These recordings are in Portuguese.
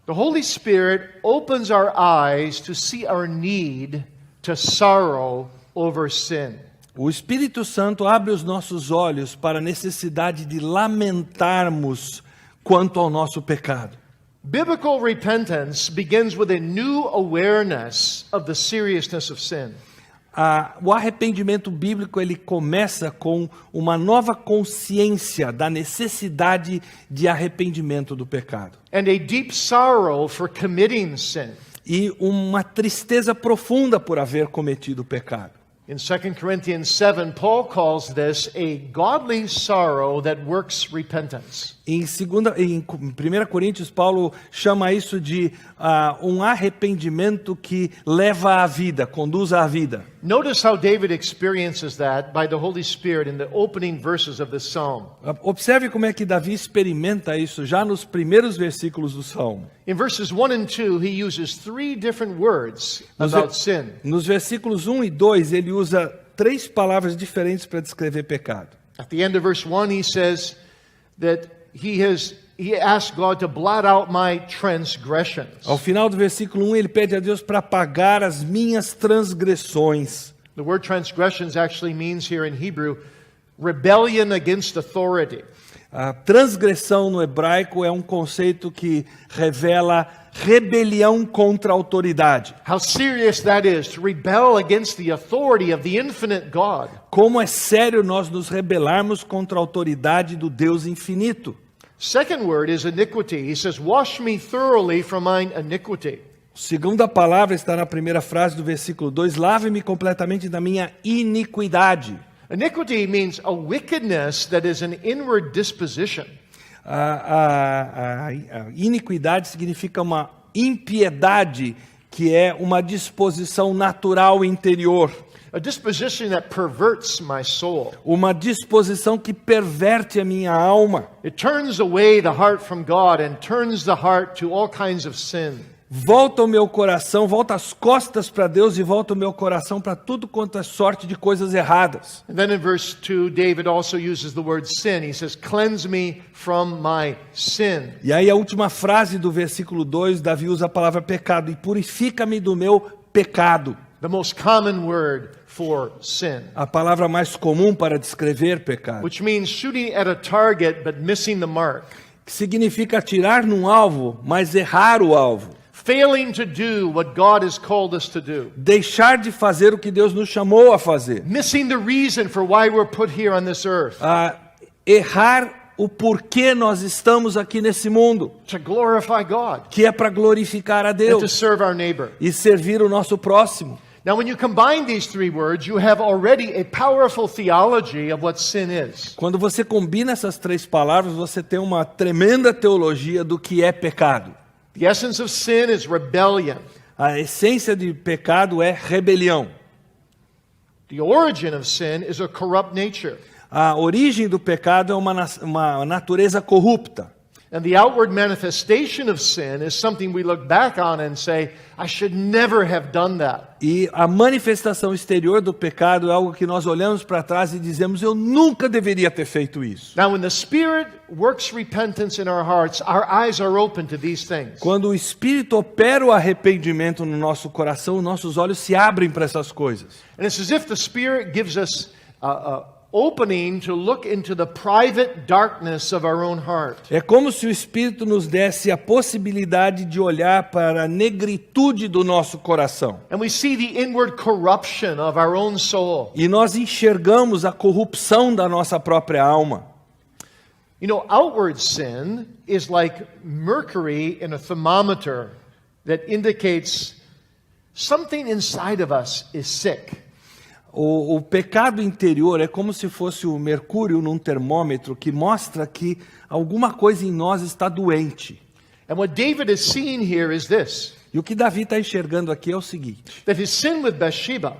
The Holy Spirit opens our eyes to see our need to sorrow over sin. O Espírito Santo abre os nossos olhos para a necessidade de lamentarmos quanto ao nosso pecado. Biblical repentance begins with a new awareness of the seriousness of sin. O arrependimento bíblico ele começa com uma nova consciência da necessidade de arrependimento do pecado. And a deep sorrow for committing sin. E uma tristeza profunda por haver cometido o pecado. In 2 Corinthians 7, Paul calls this a godly sorrow that works repentance. Em 1 Coríntios, Paulo chama isso de um arrependimento que leva à vida, conduz à vida. Notice how David experiences that by the Holy Spirit in the opening verses of this psalm. Observe como é que Davi experimenta isso já nos primeiros versículos do Salmo. In verses 1 and 2, he uses three different words about sin. Nos versículos 1 e 2, ele usa 3 palavras diferentes para descrever pecado. At the end of verse 1, he says that he asked God to blot out my transgressions. Ao final do versículo 1, ele pede a Deus para apagar as minhas transgressões. The word transgressions actually means here in Hebrew rebellion against authority. A transgressão no hebraico é um conceito que revela rebelião contra a autoridade. How serious that is to rebel against the authority of the infinite God. Como é sério nós nos rebelarmos contra a autoridade do Deus infinito. Second word is iniquity. He says, "Wash me thoroughly from mine iniquity." Segunda palavra está na primeira frase do versículo 2, lave-me completamente da minha iniquidade. Iniquity means a wickedness that is an inward disposition. A iniquidade significa uma impiedade, que é uma disposição natural interior. A disposition that perverts my soul. Uma disposição que perverte a minha alma. It turns away the heart from God and turns the heart to all kinds of sin. Volta o meu coração, volta as costas para Deus e volta o meu coração para tudo quanto é sorte de coisas erradas. And then in verse 2, David also uses the word sin. He says, "Cleanse me from my sin." E aí a última frase do versículo 2, Davi usa a palavra pecado, e purifica-me do meu pecado. The most common word for sin. A palavra mais comum para descrever pecado. Which means shooting at a target but missing the mark. Que significa atirar num alvo, mas errar o alvo. Failing to do what God has called us to do. Deixar de fazer o que Deus nos chamou a fazer. Missing the reason for why we're put here on this earth. Errar o porquê nós estamos aqui nesse mundo. To glorify God. Que é para glorificar a Deus. And to serve our neighbor. E servir o nosso próximo. Now, when you combine these three words, you have already a powerful theology of what sin is. Quando você combina essas 3 palavras, você tem uma tremenda teologia do que é pecado. The essence of sin is rebellion. A essência de pecado é rebelião. The origin of sin is a corrupt nature. A origem do pecado é uma natureza corrupta. And the outward manifestation of sin is something we look back on and say, I should never have done that. E a manifestação exterior do pecado é algo que nós olhamos para trás e dizemos, eu nunca deveria ter feito isso. Now, when the Spirit works repentance in our hearts, our eyes are open to these things. Quando o Espírito opera o arrependimento no nosso coração, nossos olhos se abrem para essas coisas. And it's as if the Spirit gives us opening to look into the private darkness of our own heart. É como se o Espírito nos desse a possibilidade de olhar para a negritude do nosso coração. And we see the inward corruption of our own soul. E nós enxergamos a corrupção da nossa própria alma. You know, outward sin is like mercury in a thermometer that indicates something inside of us is sick. O pecado interior é como se fosse o mercúrio num termômetro que mostra que alguma coisa em nós está doente. And what David is seeing here is this. E o que Davi está enxergando aqui é o seguinte. That his sin with Bathsheba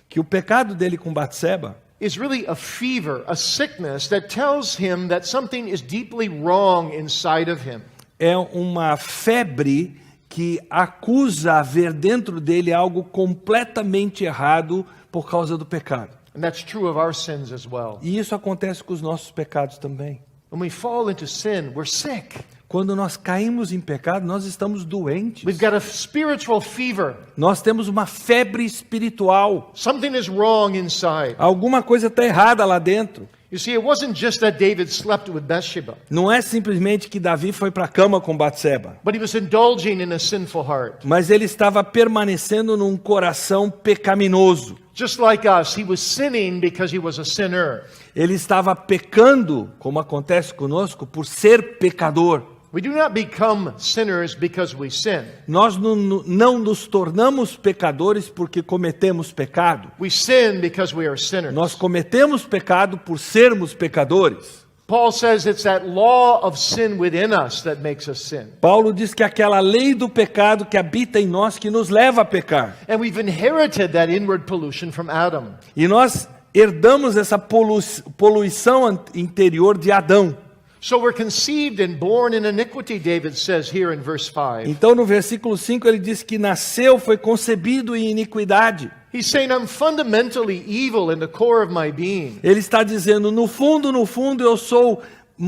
que o pecado dele com Batseba is really a fever, a sickness that tells him that something is deeply wrong inside of him. É uma febre que acusa haver dentro dele algo completamente errado por causa do pecado. And that's true of our sins as well. E isso acontece com os nossos pecados também. When we fall into sin, we're sick. Quando nós caímos em pecado, nós estamos doentes. We've got a spiritual fever. Nós temos uma febre espiritual. Something is wrong inside. Alguma coisa está errada lá dentro. You see, it wasn't just that David slept with Bathsheba, Não é simplesmente que Davi foi para a cama com Batseba, but he was indulging in a sinful heart. mas ele estava permanecendo num coração pecaminoso. Just like us, he was sinning because he was a sinner. Ele estava pecando, como acontece conosco, por ser pecador. We do not become sinners because we sin. Nós não nos tornamos pecadores porque cometemos pecado. We sin because we are sinners. Nós cometemos pecado por sermos pecadores. Paul says it's that law of sin within us that makes us sin. Paulo diz que é aquela lei do pecado que habita em nós que nos leva a pecar. And we've inherited that inward pollution from Adam. E nós herdamos essa poluição interior de Adão. So we're conceived and born in iniquity, David says here in verse 5. Então no versículo 5 ele diz que nasceu, foi concebido em iniquidade. He's saying I'm fundamentally evil in the core of my being. Ele está dizendo, no fundo eu sou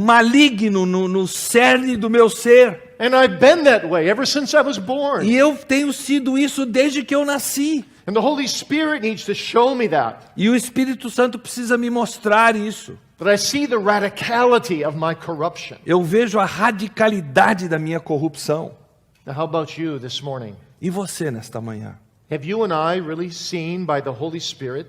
maligno no cerne do meu ser. And I've been that way ever since I was born. E eu tenho sido isso desde que eu nasci. And the Holy Spirit needs to show me that. E o Espírito Santo precisa me mostrar isso. That I see the radicality of my corruption. Eu vejo a radicalidade da minha corrupção. Now how about you this morning? E você nesta manhã? Have you and I really seen by the Holy Spirit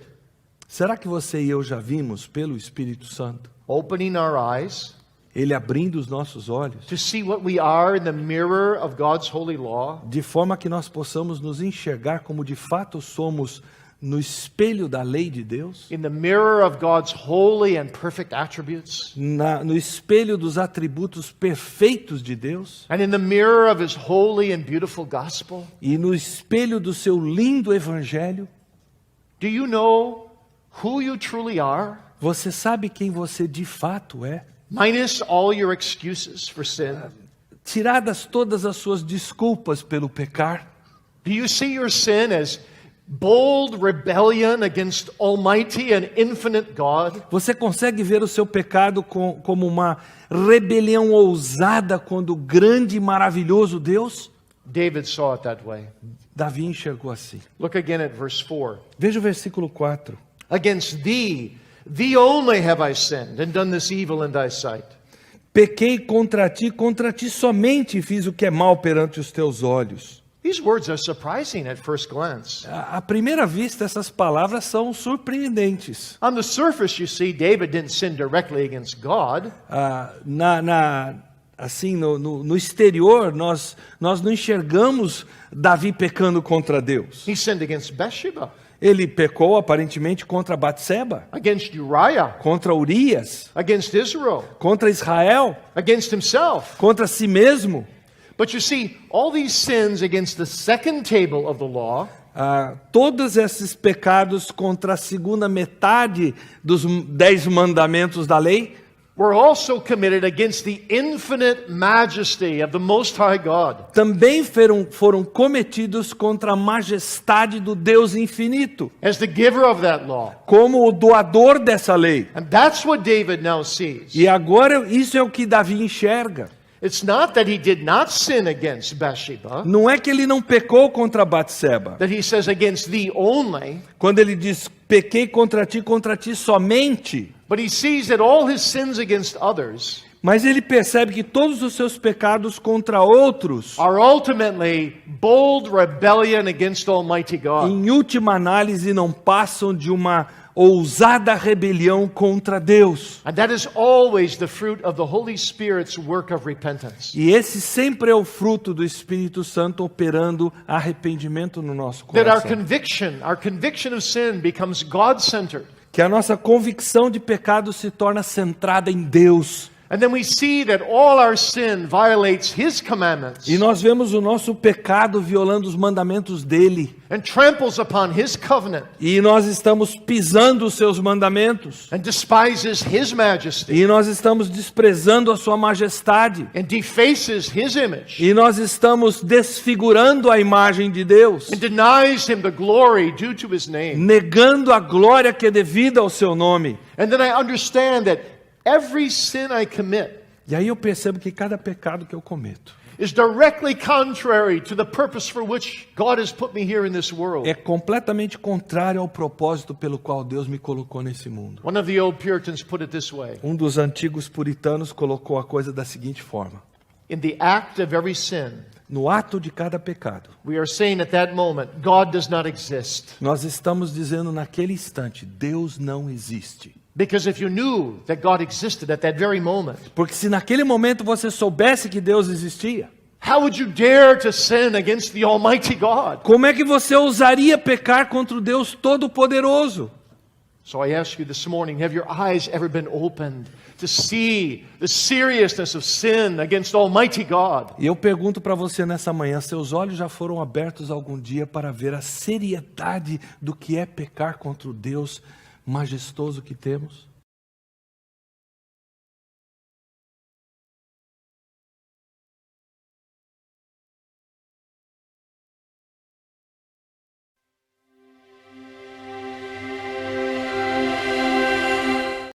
Será que você e eu já vimos pelo Espírito Santo, opening our eyes Ele abrindo os nossos olhos, to see what we are in the mirror of God's holy law? de forma que nós possamos nos enxergar como de fato somos no espelho da lei de Deus, In the mirror of God's holy and perfect attributes? no espelho dos atributos perfeitos de Deus And in the mirror of His holy and beautiful gospel? e no espelho do seu lindo evangelho? Do you know who you truly are? Você sabe quem você de fato é? Minus all your excuses for sin? Tiradas todas as suas desculpas pelo pecar, Do you see your sin as bold rebellion against Almighty and infinite God? você consegue ver o seu pecado como uma rebelião ousada contra o grande e maravilhoso Deus? David saw it that way. Davi enxergou assim. Look again at verse 4. Veja o versículo 4. Against thee only have I sinned and done this evil in thy sight. Pequei contra ti somente fiz o que é mal perante os teus olhos. These words are surprising at first glance. À primeira vista, essas palavras são surpreendentes. On the surface, you see, David didn't sin directly against God. No exterior, nós não enxergamos Davi pecando contra Deus. He sinned against Bathsheba, Ele pecou aparentemente contra Batseba, against Uriah, contra Urias, against Israel, contra Israel, against himself. contra si mesmo. But you see, all these sins against the second table of the law Todos esses pecados contra a segunda metade dos 10 mandamentos da lei were also committed against the infinite majesty of the Most High God. também foram cometidos contra a majestade do Deus infinito, As the giver of that law. como o doador dessa lei. And that's what David now sees. E agora isso é o que Davi enxerga. It's not that he did not sin against Bathsheba, Não é que ele não pecou contra Batseba. that he says against thee only, Quando ele diz, pequei contra ti somente. but he sees that all his sins against others Mas ele percebe que todos os seus pecados contra outros, are ultimately bold rebellion against Almighty God. em última análise, não passam de uma ousada rebelião contra Deus. And that is always the fruit of the Holy Spirit's work of repentance. E esse sempre é o fruto do Espírito Santo operando arrependimento no nosso That our coração. conviction of sin becomes God-centered. Que a nossa convicção de pecado se torna centrada em Deus. And then we see that all our sin violates His commandments E nós vemos o nosso pecado violando os mandamentos dele. and tramples upon His covenant E nós estamos pisando os seus mandamentos. and despises His majesty E nós estamos desprezando a sua majestade. and defaces His image E nós estamos desfigurando a imagem de Deus. and denies Him the glory due to His name. Negando a glória que é devida ao seu nome. And then I understand that every sin I commit E aí eu percebo que cada pecado que eu cometo is directly contrary to the purpose for which God has put me here in this world. é completamente contrário ao propósito pelo qual Deus me colocou nesse mundo. One of the old Puritans put it this way: Um dos antigos puritanos colocou a coisa da seguinte forma: in the act of every sin, no ato de cada pecado, we are saying at that moment, God does not exist. nós estamos dizendo naquele instante, Deus não existe. Because if you knew that God existed at that very moment, Porque se naquele momento você soubesse que Deus existia, how would you dare to sin against the Almighty God? como é que você ousaria pecar contra o Deus Todo-Poderoso? So I ask you this morning, have your eyes ever been opened to see the seriousness of sin against Almighty God? E eu pergunto para você nessa manhã, seus olhos já foram abertos algum dia para ver a seriedade do que é pecar contra o Deus majestoso que temos?